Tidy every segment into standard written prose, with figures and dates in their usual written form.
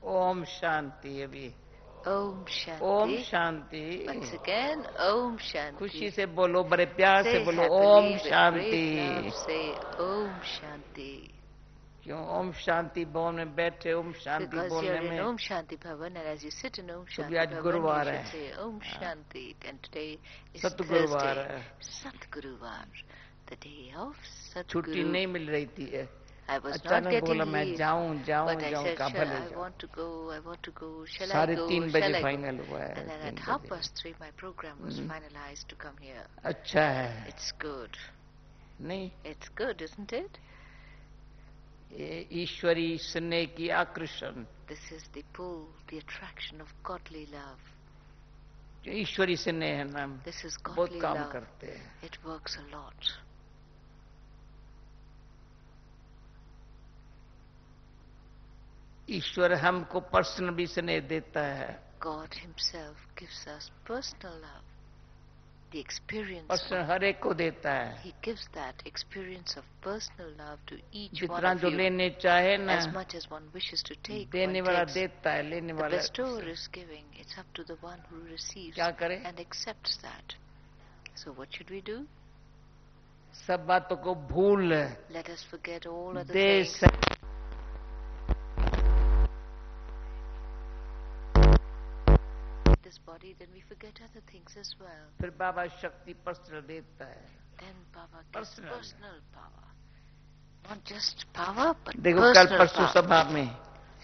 ओम शांति। अभी Om Shanti. Om Shanti. Once again, Om Shanti. खुशी से बोलो, बड़े प्यार से Say बोलो happily Om with Shanti. great love. Say Om Shanti. क्यों ओम शांति भवन में बैठे ओम शांति Because बोलने you're in में? Om Shanti Bhavan, and as you sit in Om तो भी Shanti आज Bhavan, गुरुवार you है, should say Om Shanti. And today is सतगुरुवार Thursday, है, Satguruvar, the day of छुट्टी Satguru. नहीं मिल रही थी। I was not अचानक getting बोला मैं leave, जाऊं जाऊं but I जाऊं, said, कहा भले I जाऊं। want to go, I want to go, shall I साढ़े go, 3 बजे shall I go? फाइनल हुआ है। And then at 3:30, my program was finalized to come here. अच्छा है। It's good. नहीं, It's good, isn't it? ये ईश्वरी स्नेह की आकर्षण, This is the pull, the attraction of godly love. जो ईश्वरी स्नेह है ना, This is बहुत godly काम love. करते हैं। It works a lot. ईश्वर हमको पर्सनल भी स्नेह देता है। God Himself gives us personal love. The experience personal of, हर एक को देता है। He gives that experience of personal love to each one जितना of जो you. लेने चाहे ना, As much as one wishes to take, देने one वाला takes. देता है, लेने The वाला bestower is giving. It's up to the one who receives क्या करे? and accepts that. So what should we do? सब बातों को भूल Let us forget all other they things. This body, then we forget other things as well. फिर बाबा शक्ति personal देता है। Then Baba gives Personal. personal power. Not just power, but देखो कल personal परसों power. सभा में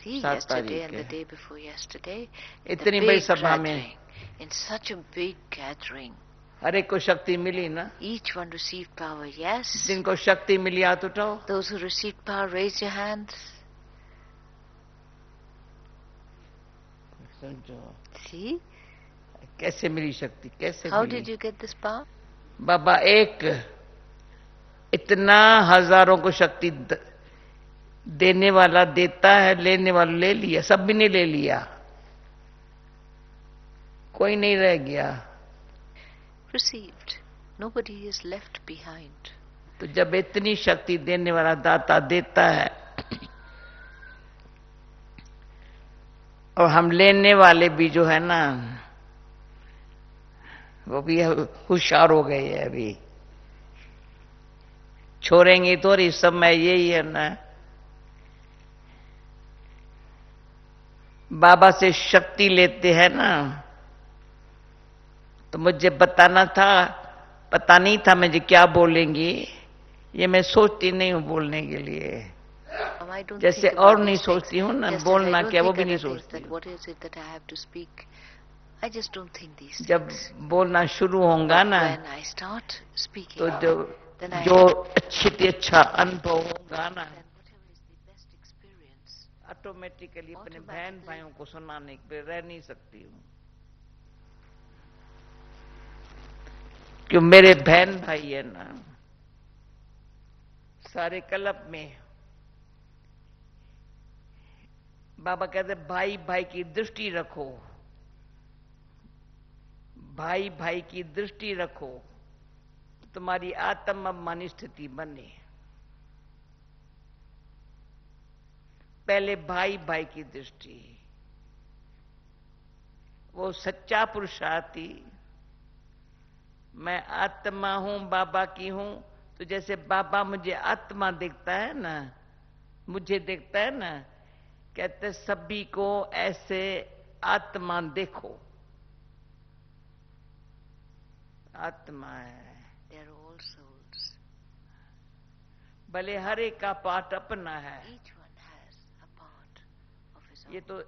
See, 7 yesterday and तारीख the है, day before yesterday, in the इतनी बड़ी big सभा में gathering, in such a big gathering, हर एक को शक्ति मिली ना। each one received power, yes? जिनको शक्ति मिली हाथ उठाओ। Those who received power, raise your hands. समझो See? कैसे मिली शक्ति, कैसे How milli? did you get this power? बाबा एक इतना हजारों को शक्ति देने वाला देता है, लेने वाला ले लिया, सब भी नहीं ले लिया, कोई नहीं रह गया। Received. Nobody is left behind. तो जब इतनी शक्ति देने वाला दाता देता है और हम लेने वाले भी जो है ना, वो भी होशियार हो गए हैं। अभी छोड़ेंगे तो इस समय यही है ना, बाबा से शक्ति लेते हैं ना, तो मुझे बताना था, पता नहीं था मुझे क्या बोलेंगी, ये मैं सोचती नहीं हूं बोलने के लिए। जैसे और नहीं सोचती हूँ ना, बोलना क्या वो भी नहीं सोचती। जब बोलना शुरू होगा ना, तो जो अच्छा अनुभव होगा ना, ऑटोमेटिकली अपने बहन भाइयों को सुनाने पे रह नहीं सकती हूँ। क्यों मेरे बहन भाई है ना, सारे क्लब में बाबा कहते भाई भाई की दृष्टि रखो, भाई भाई की दृष्टि रखो, तुम्हारी आत्माभिमानी स्थिति बने। पहले भाई भाई की दृष्टि, वो सच्चा पुरुषार्थी, मैं आत्मा हूं, बाबा की हूं, तो जैसे बाबा मुझे आत्मा देखता है ना, मुझे देखता है ना, कहते सभी को ऐसे आत्मा देखो, आत्मा है। They're all souls. भले हर एक का पार्ट अपना है, Each one has a part of his own. ये तो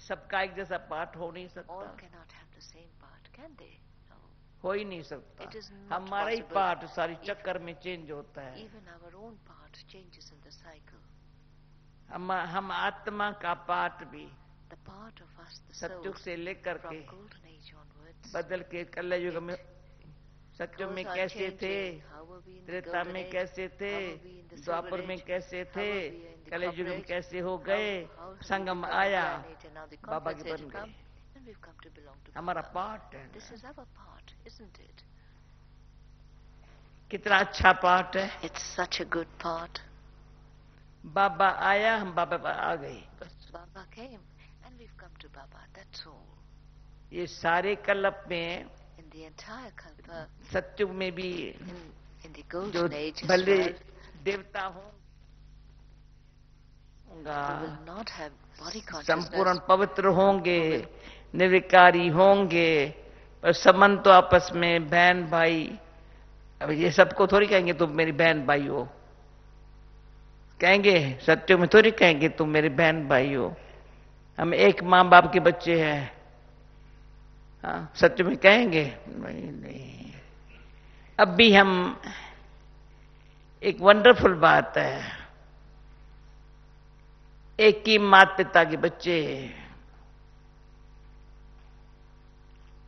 सबका एक जैसा पार्ट हो नहीं सकता। All cannot have the same part, can they? No. हो ही नहीं सकता। It is not हमारा ही possible. पार्ट सारी चक्कर में चेंज होता है। Even our own part changes in the cycle. हम आत्मा का पार्ट भी The part of us, the सतयुग soul, से लेकर के from golden age onwards, बदल के कलयुग में, सतयुग में कैसे थे, त्रेता में कैसे थे, द्वापर में कैसे थे, कलयुग में कैसे हो गए, संगम आया, बाबा के बन गए। हमारा पार्ट है। This is our part, isn't it? कितना अच्छा पार्ट है। It's such a good part. बाबा आया, हम बाबा पर आ गए। Baba came and we've come to Baba, that's all. ये सारे कल्प में, In the entire kalpa, सत्युग में भी in the जो golden age as भले well, देवता होंगा, who will not have body संपूर्ण consciousness, पवित्र होंगे, निर्विकारी होंगे, पर संबंध तो आपस में बहन भाई। अब ये सबको थोड़ी कहेंगे तुम मेरी बहन भाई हो, कहेंगे सत्युग में थोड़ी कहेंगे तुम मेरी बहन भाई हो। हम एक मां बाप के बच्चे हैं, हाँ, सत्य में कहेंगे नहीं नहीं। अब भी हम, एक वंडरफुल बात है, एक ही माता पिता के बच्चे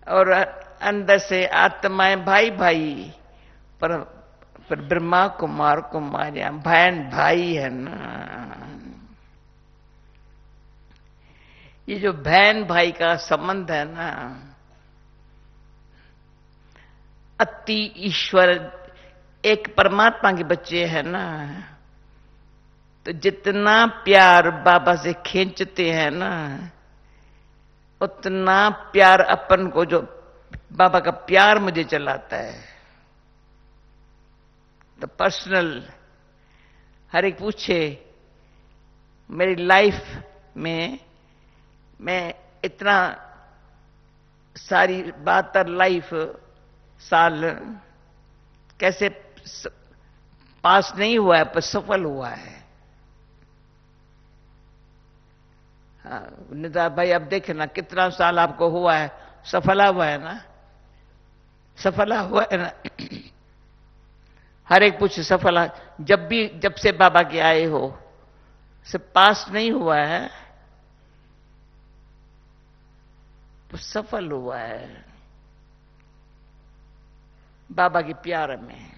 और अंदर से आत्माएं भाई भाई, पर ब्रह्मा कुमार कुमारियां बहन भाई है ना। ये जो बहन भाई का संबंध है ना, अति ईश्वर एक परमात्मा के बच्चे हैं ना, तो जितना प्यार बाबा से खींचते हैं ना, उतना प्यार अपन को, जो बाबा का प्यार मुझे चलाता है। तो पर्सनल, हर एक पूछे मेरी लाइफ में मैं इतना सारी 72 लाइफ साल कैसे पास नहीं हुआ है, पर सफल हुआ है। हाँ, निदा भाई अब देखे ना कितना साल आपको हुआ है, सफला हुआ है ना, सफला हुआ है ना। हर एक पूछ सफला, जब से बाबा के आए हो, से पास नहीं हुआ है, तो सफल हुआ है बाबा के प्यार में।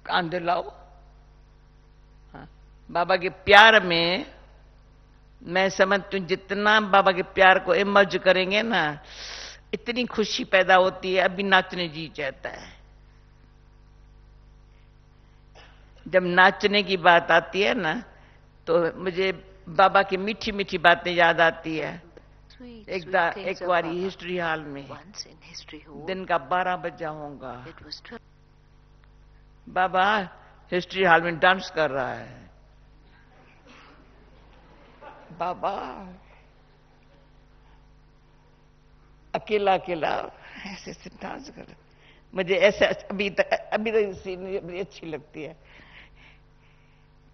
कान दिलाओ, बाबा के प्यार में मैं समझती हूं, जितना बाबा के प्यार को इमर्ज करेंगे ना, इतनी खुशी पैदा होती है, अभी नाचने जी चाहता है। जब नाचने की बात आती है ना, तो मुझे बाबा की मीठी मीठी बातें याद आती है। एक बारी हिस्ट्री हॉल में दिन का 12 बजा होगा, बाबा हिस्ट्री हॉल में डांस कर रहा है। बाबा अकेला अकेला ऐसे ऐसे डांस कर, मुझे ऐसे अभी तक सीन बड़ी अच्छी लगती है।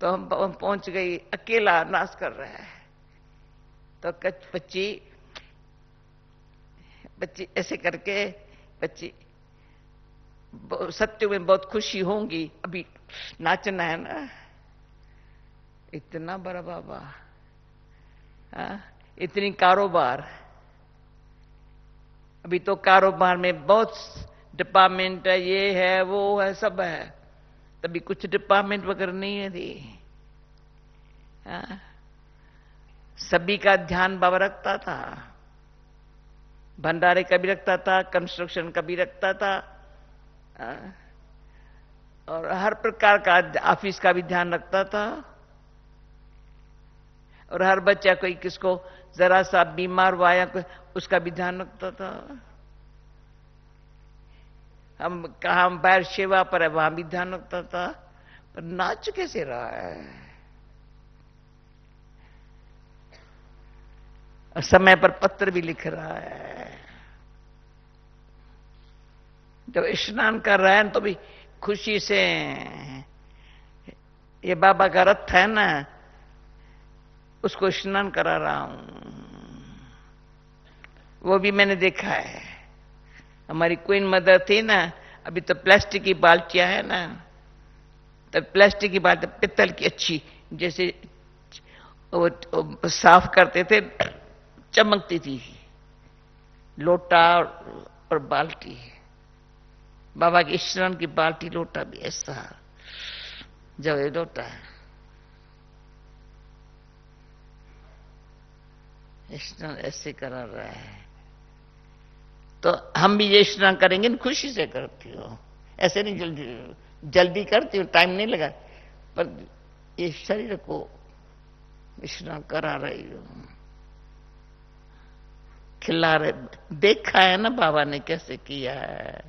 तो हम पहुंच गई, अकेला नाच कर रहा है, तो बच्ची ऐसे करके, बच्ची सत्य में बहुत खुशी होंगी, अभी नाचना है ना। इतना बड़ा बाबा, इतनी कारोबार, अभी तो कारोबार में बहुत डिपार्टमेंट है, ये है वो है सब है, तभी कुछ डिपार्टमेंट वगैरह नहीं है थी। सभी का ध्यान बाबा रखता था, भंडारे का भी रखता था, कंस्ट्रक्शन का भी रखता था, और हर प्रकार का ऑफिस का भी ध्यान रखता था। और हर बच्चा कोई किसको जरा सा बीमार हुआ या उसका भी ध्यान रखता था। हम कहा बाहर सेवा पर है, वहां भी ध्यान रखता था। पर नाच कैसे रहा है, और समय पर पत्र भी लिख रहा है। जब स्नान कर रहा है तो भी खुशी से, ये बाबा का रथ है ना, उसको स्नान करा रहा हूं। वो भी मैंने देखा है। हमारी क्वीन मदर थी ना, अभी तो प्लास्टिक की बाल्टियां है ना, तो प्लास्टिक की बाल्टी पित्तल की अच्छी, जैसे वो साफ करते थे, चमकती थी, लोटा और बाल्टी। बाबा के स्नान की बाल्टी लोटा भी ऐसा, जब ये लोटा है स्नान ऐसे करा रहा है, तो हम भी ये स्नान करेंगे ना, खुशी से करती हो, ऐसे नहीं जल्दी जल्दी करती हूँ, टाइम नहीं लगा, पर ये शरीर को विश्राम करा रही हूं, खिला रहे। देखा है ना बाबा ने कैसे किया है।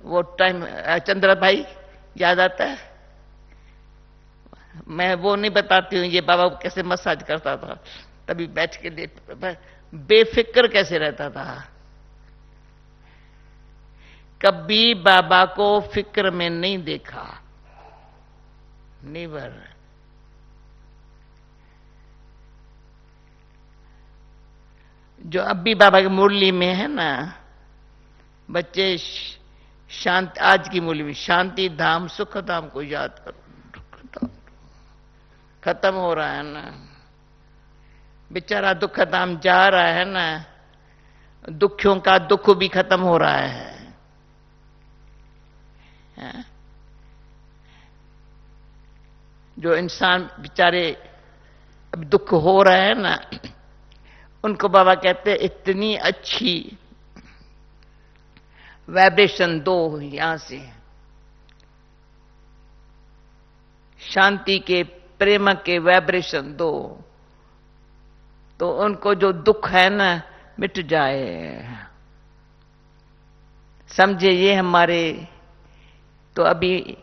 वो टाइम चंद्र भाई याद आता है? मैं वो नहीं बताती हूँ, ये बाबा कैसे मसाज करता था, तभी बैठ के बेफिक्र कैसे रहता था। कभी बाबा को फिक्र में नहीं देखा, नेवर। जो अब भी बाबा की मुरली में है ना, बच्चे शांति, आज की मुरली में शांति धाम सुख धाम को याद करो। खत्म हो रहा है ना बेचारा, दुख धाम जा रहा है ना, दुखियों का दुख भी खत्म हो रहा है। जो इंसान बेचारे अब दुख हो रहा है ना, उनको बाबा कहते हैं इतनी अच्छी वाइब्रेशन दो यहां से, शांति के प्रेम के वाइब्रेशन दो, तो उनको जो दुख है ना मिट जाए। समझे ये हमारे, तो अभी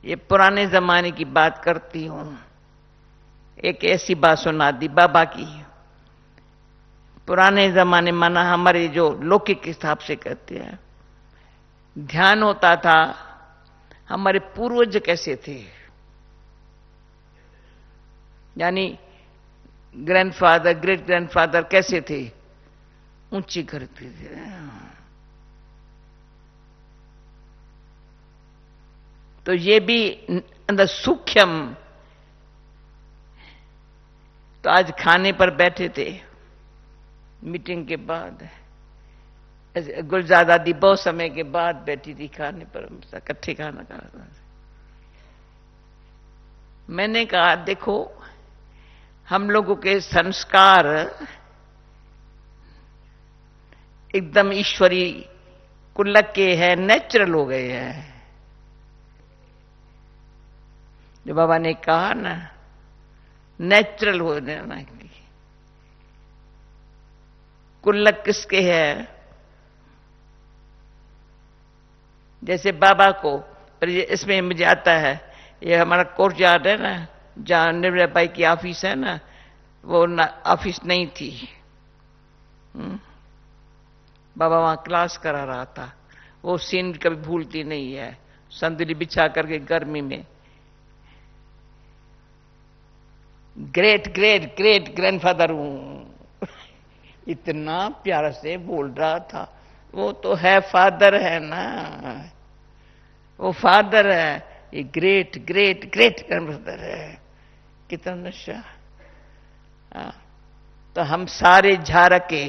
ये पुराने जमाने की बात करती हूं। एक ऐसी बात सुना दी बाबा की। पुराने जमाने माना हमारे जो लौकिक हिसाब से कहते हैं, ध्यान होता था। हमारे पूर्वज कैसे थे, यानी ग्रैंडफादर ग्रेट ग्रैंडफादर कैसे थे, ऊंची करते थे। तो ये भी अंदर सूक्ष्म। तो आज खाने पर बैठे थे मीटिंग के बाद, गुलजार दी बहुत समय के बाद बैठी थी खाने पर, इकट्ठे खाना खा रहा था। मैंने कहा देखो, हम लोगों के संस्कार एकदम ईश्वरी कुल्लक के हैं, नेचुरल हो गए हैं। जो बाबा ने कहा ना, नेचुरल हो जाना। कुल्लक किसके है? जैसे बाबा को, पर इसमें मुझे आता है, ये हमारा कोर्ट यार्ड है ना, जहां निर्मला भाई की ऑफिस है ना, वो ऑफिस नहीं थी। बाबा वहां क्लास करा रहा था। वो सीन कभी भूलती नहीं है। संदली बिछा करके गर्मी में, ग्रेट ग्रेट ग्रेट ग्रैंडफादर हूं। इतना प्यार से बोल रहा था। वो तो है फादर है ना, वो फादर है, ये ग्रेट ग्रेट ग्रेट ग्रैंडफादर है। कितना नशा। तो हम सारे झारके,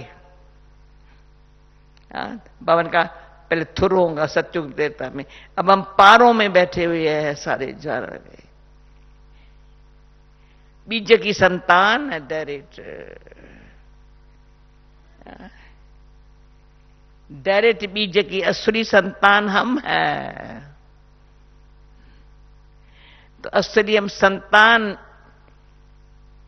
बावन का पहले थुर होगा सत्युग देवता में, अब हम पारों में बैठे हुए हैं सारे झारके। बीज की संतान है डायरेक्ट, डायरेक्ट बीज की असली संतान हम हैं। तो असली हम संतान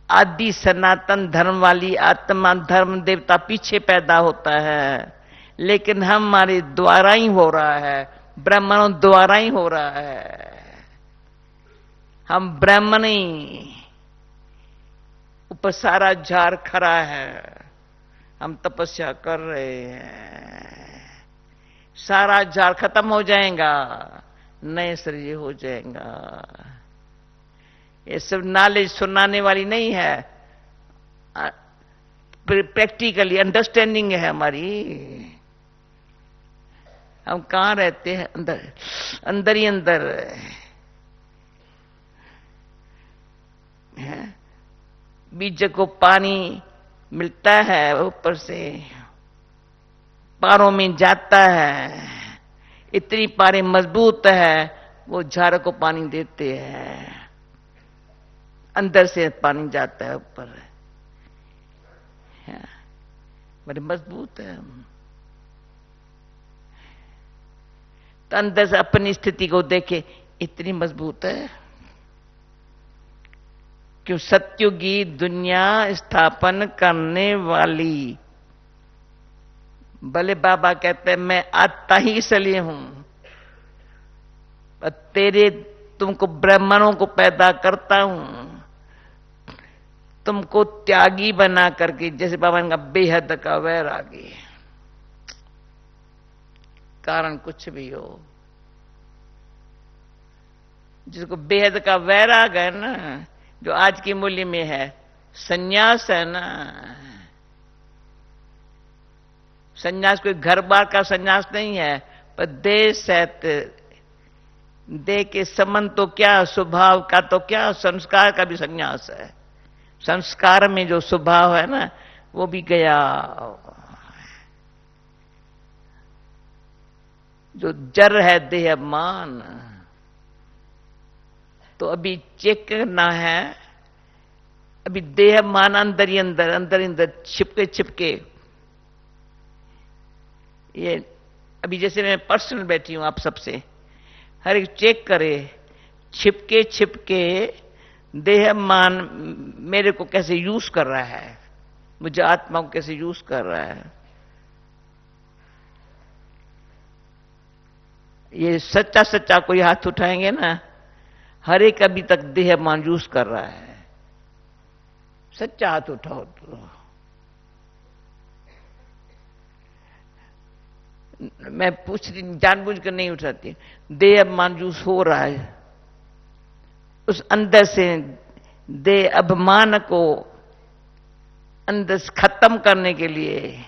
आदि सनातन धर्म वाली आत्मा, धर्म देवता पीछे पैदा होता है, लेकिन हमारे द्वारा ही हो रहा है, ब्राह्मणों द्वारा ही हो रहा है। हम ब्राह्मण ही, ऊपर सारा झार खड़ा है, हम तपस्या कर रहे हैं। सारा झार खत्म हो जाएगा, नए शरीर हो जाएगा। ये सब नॉलेज सुनाने वाली नहीं है, प्रैक्टिकली अंडरस्टैंडिंग है हमारी। हम कहां रहते हैं? अंदर, अंदर ही अंदर है। बीज को पानी मिलता है ऊपर से, पारों में जाता है, इतनी पारे मजबूत है, वो झाड़ को पानी देते हैं, अंदर से पानी जाता है ऊपर, बड़े मजबूत है। तो अंदर से अपनी स्थिति को देखे, इतनी मजबूत है। क्यों सत्युगी दुनिया स्थापन करने वाली। भले बाबा कहते हैं मैं आता ही इसलिए हूं, पर तेरे तुमको ब्राह्मणों को पैदा करता हूं, तुमको त्यागी बना करके, जैसे बाबा ने कहा बेहद का वैरागी। कारण कुछ भी हो, जिसको बेहद का वैराग है ना, जो आज की मूल्य में है संन्यास है ना। संन्यास कोई घर बार का संन्यास नहीं है, पर देह सहित, देह के संबंध तो क्या, स्वभाव का तो क्या, संस्कार का भी संन्यास है। संस्कार में जो स्वभाव है ना वो भी गया। जो जर है देह मान, तो अभी चेक करना है। अभी देह मान अंदर ही अंदर, अंदर ही अंदर छिपके छिपके। ये अभी जैसे मैं पर्सनल बैठी हूं आप सबसे, हर एक चेक करे छिपके छिपके देह मान मेरे को कैसे यूज कर रहा है, मुझे आत्मा को कैसे यूज कर रहा है। ये सच्चा सच्चा कोई हाथ उठाएंगे ना, हर एक अभी तक देह मान यूज कर रहा है। सच्चा हाथ उठाओ तो मैं पूछ रही, जानबूझ कर नहीं उठाती। देह मान यूज हो रहा है, उस अंदर से देह अभिमान को अंदर से खत्म करने के लिए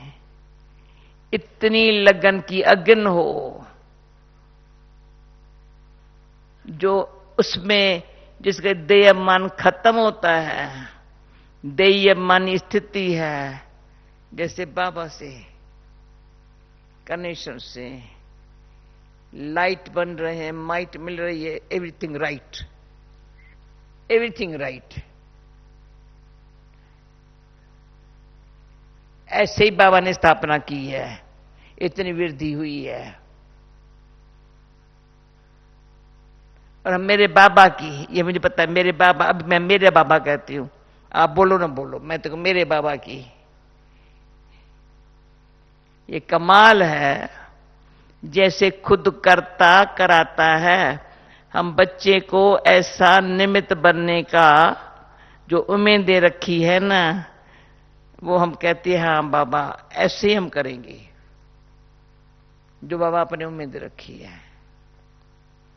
इतनी लगन की अग्नि हो, जो उसमें जिसके देह मन खत्म होता है, देय मन स्थिति है। जैसे बाबा से कनेक्शन से लाइट बन रहे हैं, माइट मिल रही है, एवरीथिंग राइट, एवरीथिंग राइट। ऐसे ही बाबा ने स्थापना की है, इतनी वृद्धि हुई है। और मेरे बाबा की, ये मुझे पता है, मेरे बाबा, अब मैं मेरे बाबा कहती हूं, आप बोलो ना बोलो, मैं तो मेरे बाबा की। ये कमाल है, जैसे खुद करता कराता है। हम बच्चे को ऐसा निमित्त बनने का जो उम्मीद दे रखी है ना, वो हम कहते हैं हाँ बाबा ऐसे ही हम करेंगे, जो बाबा अपने उम्मीद रखी है।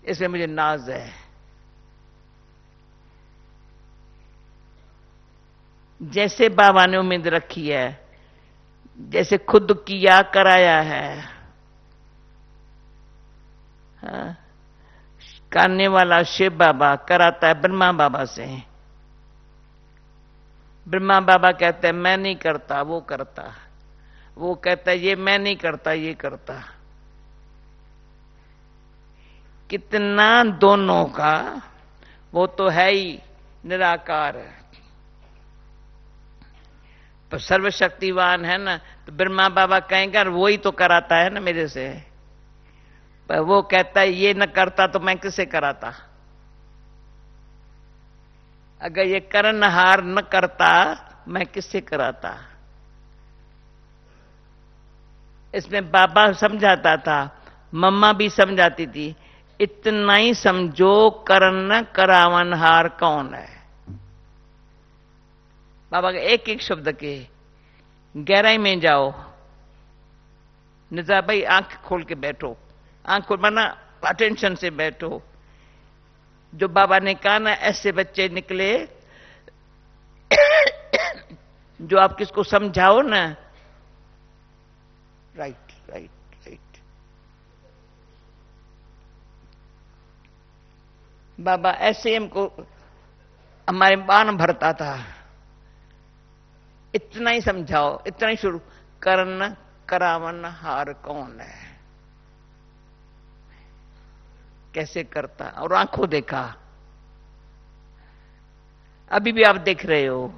इसमें मुझे नाज है। जैसे बाबा ने उम्मीद रखी है, जैसे खुद किया कराया है, हाँ? करने वाला शिव बाबा, कराता है ब्रह्मा बाबा से। ब्रह्मा बाबा कहते हैं मैं नहीं करता, वो करता। वो कहता है ये मैं नहीं करता, ये करता। कितना दोनों का, वो तो है ही निराकार, पर सर्वशक्तिवान है ना। तो ब्रह्मा बाबा कहेंगे वो ही तो कराता है ना मेरे से, पर वो कहता है ये न करता तो मैं किसे कराता। अगर ये करनहार न करता मैं किससे कराता। इसमें बाबा समझाता था, मम्मा भी समझाती थी, इतना ही समझो करन करावनहार कौन है। बाबा के एक एक शब्द के गहराई में जाओ। निजा भाई आंख खोल के बैठो, आंख खोल माना अटेंशन से बैठो। जो बाबा ने कहा ना, ऐसे बच्चे निकले जो आप किसको समझाओ ना, राइट राइट राइट। बाबा ऐसे हमको हमारे बाण भरता था, इतना ही समझाओ, इतना ही शुरू। करन करावन हार कौन है, कैसे करता, और आंखों देखा। अभी भी आप देख रहे हो।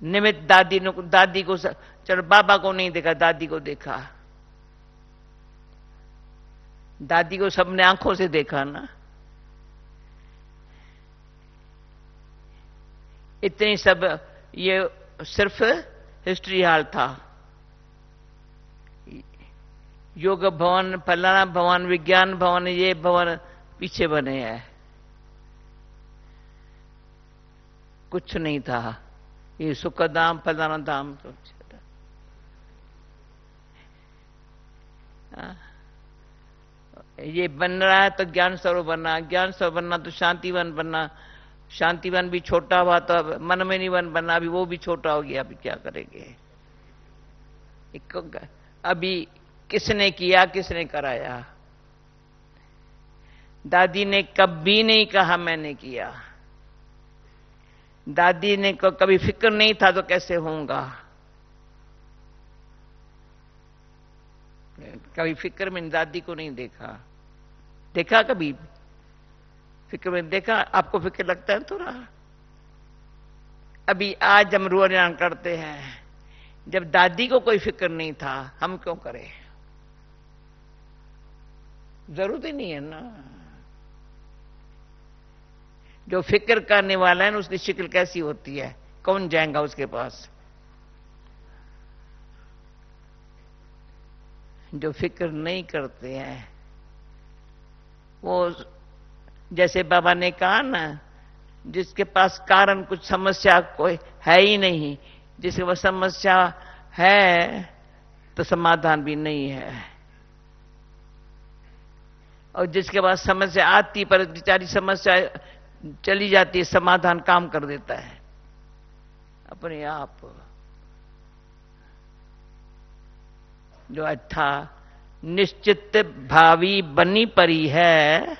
निमित्त दादी को चलो बाबा को नहीं देखा, दादी को देखा। दादी को सबने आंखों से देखा ना। इतनी सब ये सिर्फ हिस्ट्री हाल था। योग भवन, फलाना भवन, विज्ञान भवन, ये भवन पीछे बने हैं, कुछ नहीं था। ये सुखधाम फलाना धाम ये बन रहा है तो ज्ञान सरोवर बनना, ज्ञान सरोवर बनना तो शांतिवन बनना, शांतिवन भी छोटा हुआ तो अब मनमनी वन बनना, अभी वो भी छोटा हो गया, अभी क्या करेंगे। अभी किसने किया, किसने कराया? दादी ने कभी नहीं कहा मैंने किया। दादी ने को कभी फिक्र नहीं था तो कैसे होऊंगा। कभी फिक्र में दादी को नहीं देखा। देखा कभी फिक्र में? देखा? आपको फिक्र लगता है थोड़ा? अभी आज हम रोजाना करते हैं, जब दादी को कोई फिक्र नहीं था हम क्यों करें? जरूरत ही नहीं है ना। जो फिक्र करने वाला है ना, उसकी शक्ल कैसी होती है, कौन जाएगा उसके पास? जो फिक्र नहीं करते हैं वो, जैसे बाबा ने कहा ना, जिसके पास कारण कुछ समस्या कोई है ही नहीं, जिसके पास समस्या है तो समाधान भी नहीं है, और जिसके पास समस्या आती पर बेचारी समस्या चली जाती है, समाधान काम कर देता है अपने आप। जो अच्छा निश्चित भावी बनी परी है,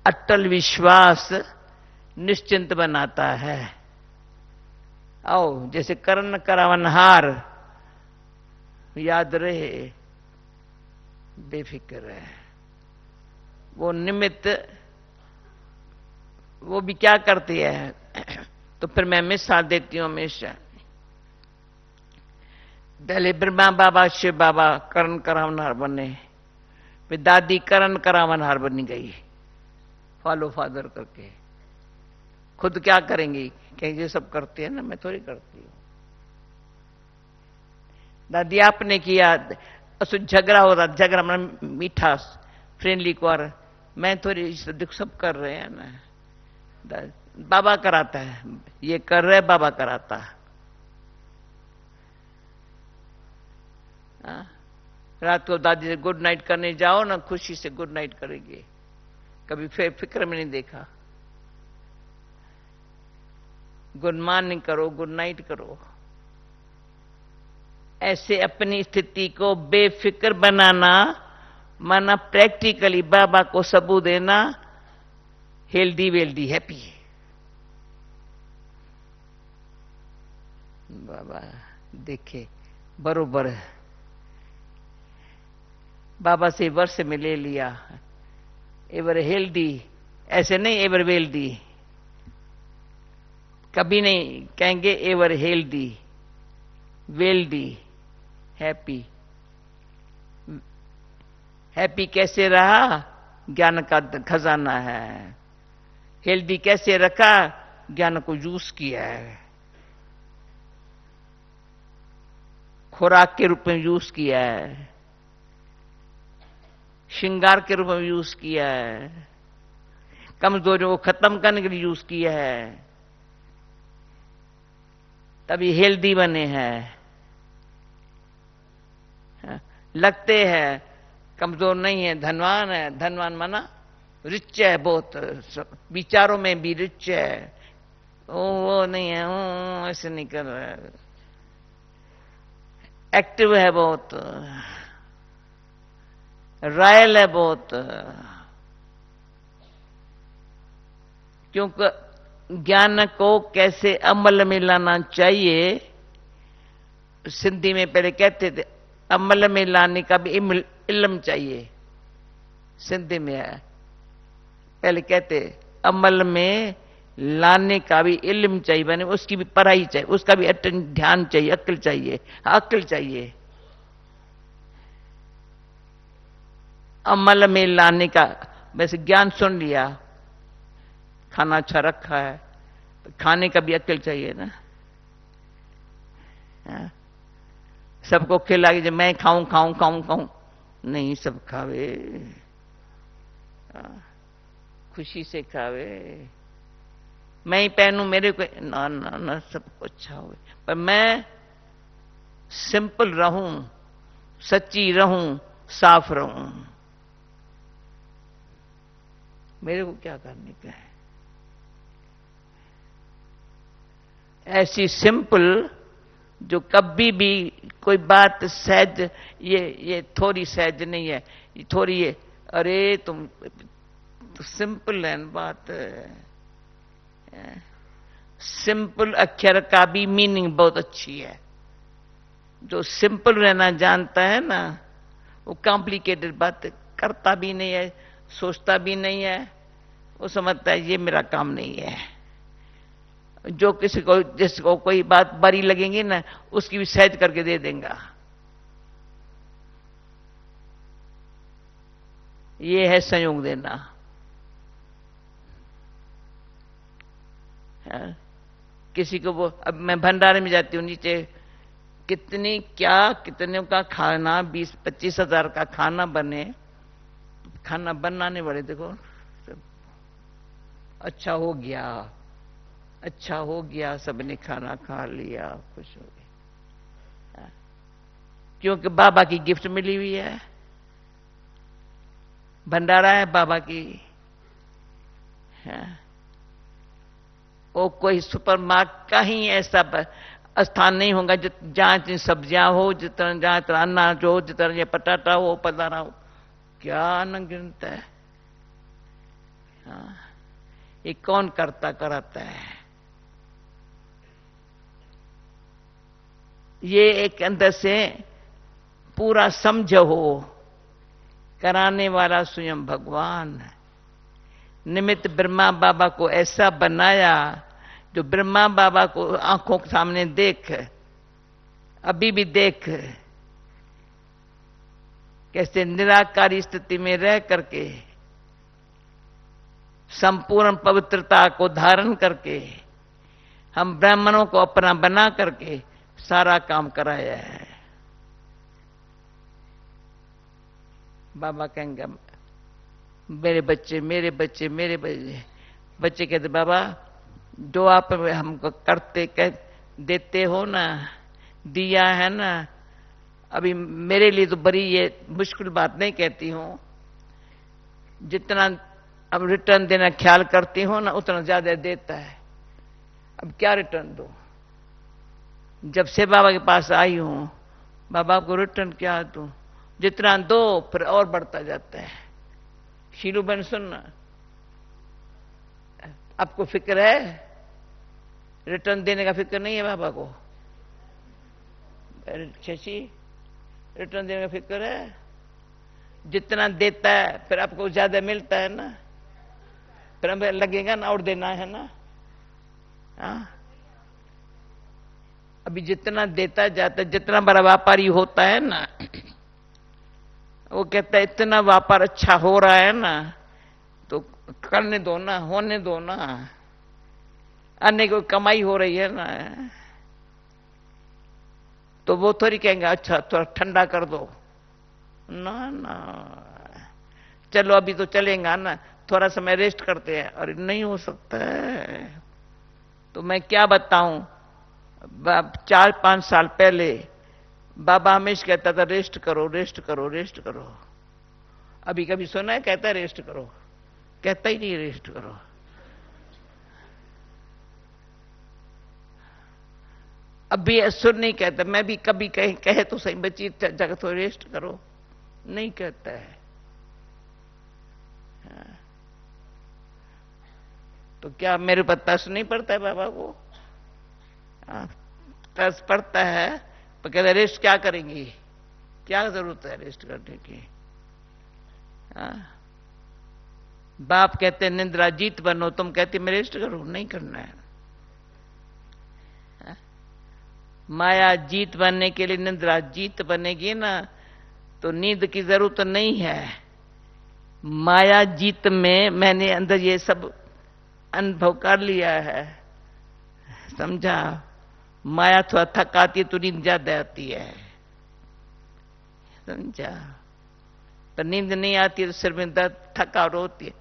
अटल विश्वास निश्चिंत बनाता है। आओ, जैसे करण करावनहार, याद रहे बेफिक्र है। वो निमित्त वो भी क्या करती है, तो फिर मैं मिसाल देती हूं हमेशा। पहले ब्रह्मा बाबा शिव बाबा करण करावनहार बने, फिर दादी करण करावनहार बनी गई फॉलो फादर करके। खुद क्या करेंगी? कहीं ये सब करते हैं ना, मैं थोड़ी करती हूं। दादी आपने किया, झगड़ा हो रहा, झगड़ा मतलब मीठा फ्रेंडली को, मैं थोड़ी दुख सब कर रहे हैं ना। बाबा कराता है, ये कर रहे बाबा कराता है। रात को दादी से गुड नाइट करने जाओ ना, खुशी से गुड नाइट करेंगे, कभी फिक्र में नहीं देखा। गुड मॉर्निंग करो, गुड नाइट करो। ऐसे अपनी स्थिति को बेफिक्र बनाना, माना प्रैक्टिकली बाबा को सबूत देना, हेल्दी वेल्दी हैप्पी। बाबा देखे बरोबर है, बाबा से वर्ष में ले लिया, एवर हेल्दी, ऐसे नहीं एवर वेल्दी, कभी नहीं कहेंगे ever healthy wealthy happy. Happy कैसे रहा? ज्ञान का खजाना है। हेल्दी कैसे रखा? ज्ञान को यूज किया है, खुराक के रूप में यूज किया है, श्रृंगार के रूप में यूज किया है, कमजोरियों को खत्म करने के लिए यूज किया है, तभी हेल्दी बने हैं। लगते हैं कमजोर नहीं है, धनवान है। धनवान माना रिच है, बहुत विचारों में भी रिच है। वो नहीं है, ऐसे नहीं कर रहा है, एक्टिव है बहुत, रॉयल है बहुत। क्योंकि ज्ञान को कैसे अमल में लाना चाहिए, सिंधी में पहले कहते थे अमल में लाने का भी इल्म चाहिए। सिंधी में है, पहले कहते अमल में लाने का भी इल्म चाहिए, मैंने उसकी भी पढ़ाई चाहिए, उसका भी ध्यान चाहिए, अक्ल चाहिए, अक्ल चाहिए। अमल में लाने का, वैसे ज्ञान सुन लिया, खाना अच्छा रखा है, तो खाने का भी अक्ल चाहिए ना। हाँ? सबको खिला के मैं खाऊं खाऊं खाऊं खाऊं, नहीं, सब खावे, खुशी से खावे। मैं ही पहनूं, मेरे को ना ना ना, सबको अच्छा हो, पर मैं सिंपल रहूं, सच्ची रहूं, साफ रहूं। मेरे को क्या करने का है? ऐसी सिंपल जो कभी भी कोई बात सहज, ये थोड़ी सहज नहीं है, ये थोड़ी ये, अरे तुम तो सिंपल है बात। सिंपल अक्षर का भी मीनिंग बहुत अच्छी है। जो सिंपल रहना जानता है ना, वो कॉम्प्लिकेटेड बात करता भी नहीं है, सोचता भी नहीं है। वो समझता है ये मेरा काम नहीं है। जो किसी को, जिसको कोई बात बुरी लगेगी ना, उसकी भी सहज करके दे देगा। ये है संयोग देना। किसी को वो, अब मैं भंडारे में जाती हूँ नीचे, कितनी क्या, कितने का खाना, 20-25 हजार का खाना बने, खाना बनाने वाले देखो, अच्छा हो गया, अच्छा हो गया, सबने खाना खा लिया, खुश हो गए, क्योंकि बाबा की गिफ्ट मिली हुई है। भंडारा है बाबा की। वो कोई सुपर मार्केट का ही ऐसा स्थान नहीं होगा जहां इतनी सब्जियां हो, जितना जहां इतना अनाज हो, जितना ये पटाटा हो, पदारा हो, क्या अनगिनत है। ये कौन करता कराता है? ये एक अंदर से पूरा समझ हो, कराने वाला स्वयं भगवान है। निमित्त ब्रह्मा बाबा को ऐसा बनाया, जो ब्रह्मा बाबा को आंखों के सामने देख, अभी भी देख, कैसे निराकारी स्थिति में रह करके, संपूर्ण पवित्रता को धारण करके, हम ब्राह्मणों को अपना बना करके सारा काम कराया है। बाबा कहेंगे मेरे बच्चे, मेरे बच्चे, मेरे बच्चे। बच्चे कहते बाबा जो आप हमको करते देते हो ना, दिया है ना, अभी मेरे लिए तो बड़ी ये मुश्किल बात नहीं कहती हूं, जितना अब रिटर्न देना ख्याल करती हूं ना, उतना ज्यादा देता है। अब क्या रिटर्न दो? जब से बाबा के पास आई हूं, बाबा को रिटर्न क्या दूं? जितना दो फिर और बढ़ता जाता है। शीलू बहन सुनना, आपको फिक्र है? रिटर्न देने का फिक्र नहीं है बाबा को? शशि, रिटर्न देने का फिक्र है? जितना देता है फिर आपको ज्यादा मिलता है ना, फिर हमें लगेगा ना और देना है ना। हाँ, अभी जितना देता जाता, जितना बड़ा व्यापारी होता है ना, वो कहता है इतना व्यापार अच्छा हो रहा है ना, तो करने दो ना, होने दो ना, अन्य को कमाई हो रही है ना। तो वो थोड़ी कहेंगे अच्छा थोड़ा ठंडा कर दो, ना ना, चलो अभी तो चलेगा ना, थोड़ा समय रेस्ट करते हैं। अरे नहीं हो सकता है। तो मैं क्या बताऊं, 4-5 साल पहले बाबा हमेशा कहता था रेस्ट करो, रेस्ट करो, रेस्ट करो। अभी कभी सुना है कहता है रेस्ट करो? कहता ही नहीं रेस्ट करो। अभी सुन नहीं कहता, मैं भी कभी कहे तो सही बच्ची जगह तो रेस्ट करो, नहीं कहता है। तो क्या मेरे पर तरस नहीं पड़ता है बाबा को? तरस पड़ता है, पर कहते रेस्ट क्या करेंगी, क्या जरूरत है रेस्ट करने की? बाप कहते निंद्रा जीत बनो, तुम कहते मैं रेस्ट करूं, नहीं करना है। माया जीत बनने के लिए निंद्रा जीत बनेगी ना, तो नींद की जरूरत नहीं है। माया जीत में मैंने अंदर ये सब अनुभव कर लिया है। समझा? माया थोड़ा थकाती है तो नींद ज्यादा आती है, समझा? तो नींद नहीं आती तो सिर में दर्द थकावट होती है।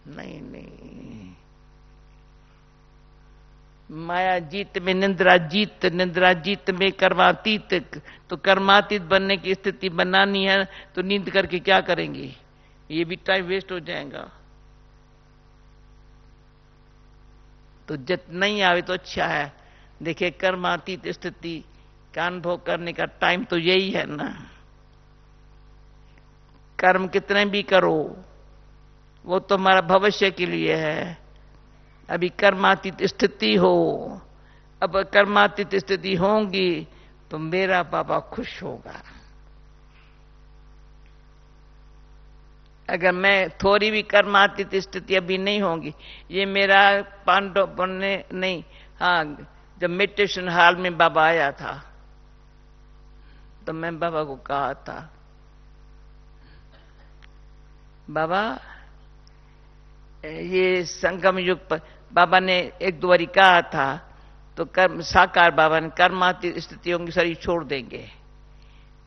नहीं नहीं, माया जीत में निंद्रा जीत, निंद्रा जीत में कर्मातीत। तो कर्मातीत बनने की स्थिति बनानी है तो नींद करके क्या करेंगे? ये भी टाइम वेस्ट हो जाएगा। तो जब नहीं आवे तो अच्छा है। देखिए, कर्मातीत स्थिति का अनुभव करने का टाइम तो यही है ना। कर्म कितने भी करो वो तो हमारा भविष्य के लिए है। अभी कर्मातीत स्थिति हो, अब कर्मातीत स्थिति होंगी तो मेरा बाबा खुश होगा। अगर मैं थोड़ी भी कर्मातीत स्थिति अभी नहीं होंगी, ये मेरा पांडव बनने नहीं। हाँ, जब मेडिटेशन हॉल में बाबा आया था तो मैं बाबा को कहा था, बाबा ये संगम युग पर बाबा ने एक दो बारी कहा था, तो कर्म साकार बाबा ने कर्मातीत स्थितियों की शरीर छोड़ देंगे।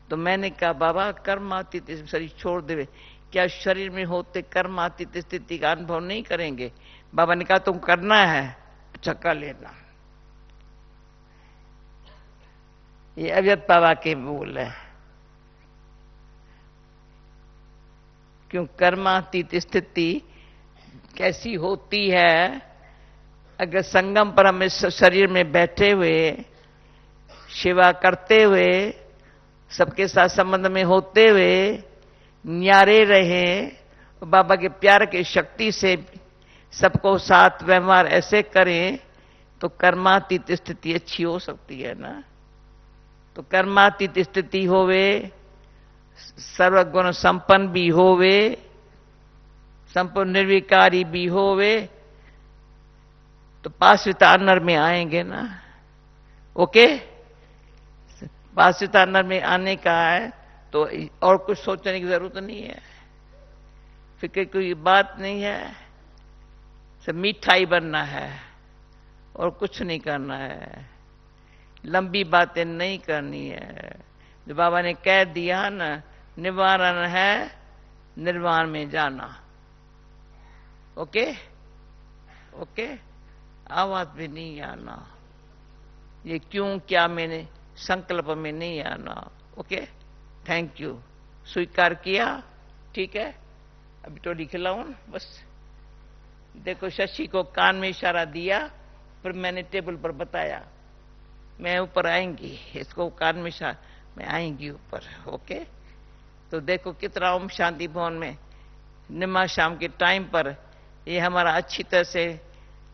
तो मैंने कहा, बाबा कर्मातीत शरीर छोड़ देवे, क्या शरीर में होते कर्मातीत स्थिति का अनुभव नहीं करेंगे? बाबा ने कहा, तुम करना है, अच्छा कर लेना। ये अव्यक्त बाबा के बोल है। क्यों? कर्मातीत स्थिति कैसी होती है? अगर संगम पर हम इस शरीर में बैठे हुए सेवा करते हुए सबके साथ संबंध में होते हुए न्यारे रहे, बाबा के प्यार की शक्ति से सबको साथ व्यवहार ऐसे करें तो कर्मातीत स्थिति अच्छी हो सकती है ना। तो कर्मातीत स्थिति होवे, सर्वगुण संपन्न भी होवे, संपूर्ण निर्विकारी भी होवे, तो पाश्विता अन्नर में आएंगे ना। ओके, पाश्विता अन्नर में आने का है तो और कुछ सोचने की जरूरत नहीं है, फिक्र कोई बात नहीं है। सब मिठाई बनना है और कुछ नहीं करना है, लंबी बातें नहीं करनी है। जो बाबा ने कह दिया ना, निवारण है निर्वाण में जाना। ओके ओके, आवाज में नहीं आना, ये क्यों क्या मैंने संकल्प में नहीं आना। ओके, थैंक यू, स्वीकार किया, ठीक है। अभी तो खिलाऊं बस। देखो, शशि को कान में इशारा दिया, फिर मैंने टेबल पर बताया मैं ऊपर आएंगी, इसको कान में इशारा, मैं आएंगी ऊपर। ओके, तो देखो कितना ओम शांति भवन में निमा शाम के टाइम पर ये हमारा अच्छी तरह से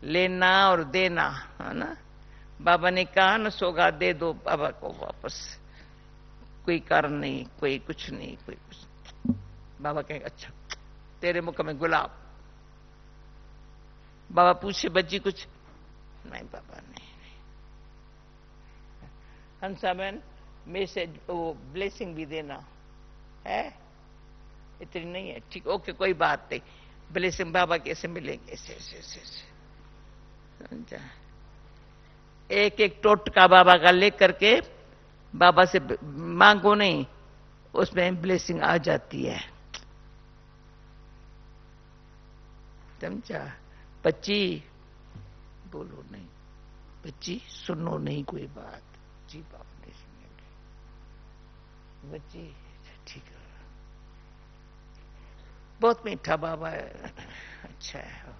लेना और देना है ना। बाबा ने कहा ना, सौगात दे दो बाबा को वापस, कोई कारण नहीं, कोई कुछ नहीं, कोई कुछ। बाबा कहेंगे, अच्छा तेरे मुख में गुलाब। बाबा पूछे, बच्ची कुछ? नहीं बाबा, नहीं। हंसा बहन, मैसेज वो ब्लेसिंग भी देना है, इतनी नहीं है, ठीक, ओके, कोई बात नहीं। ब्लेसिंग बाबा कैसे मिलेंगे? ऐसे समझा? एक एक टोटका बाबा का लेकर के बाबा से मांगो नहीं, उसमें ब्लेसिंग आ जाती है, समझा? बच्ची बोलो नहीं, बच्ची सुनो नहीं कोई बात, जी बाप नहीं सुनेंगे बच्ची, ठीक है। बहुत मीठा बाबा है, अच्छा है।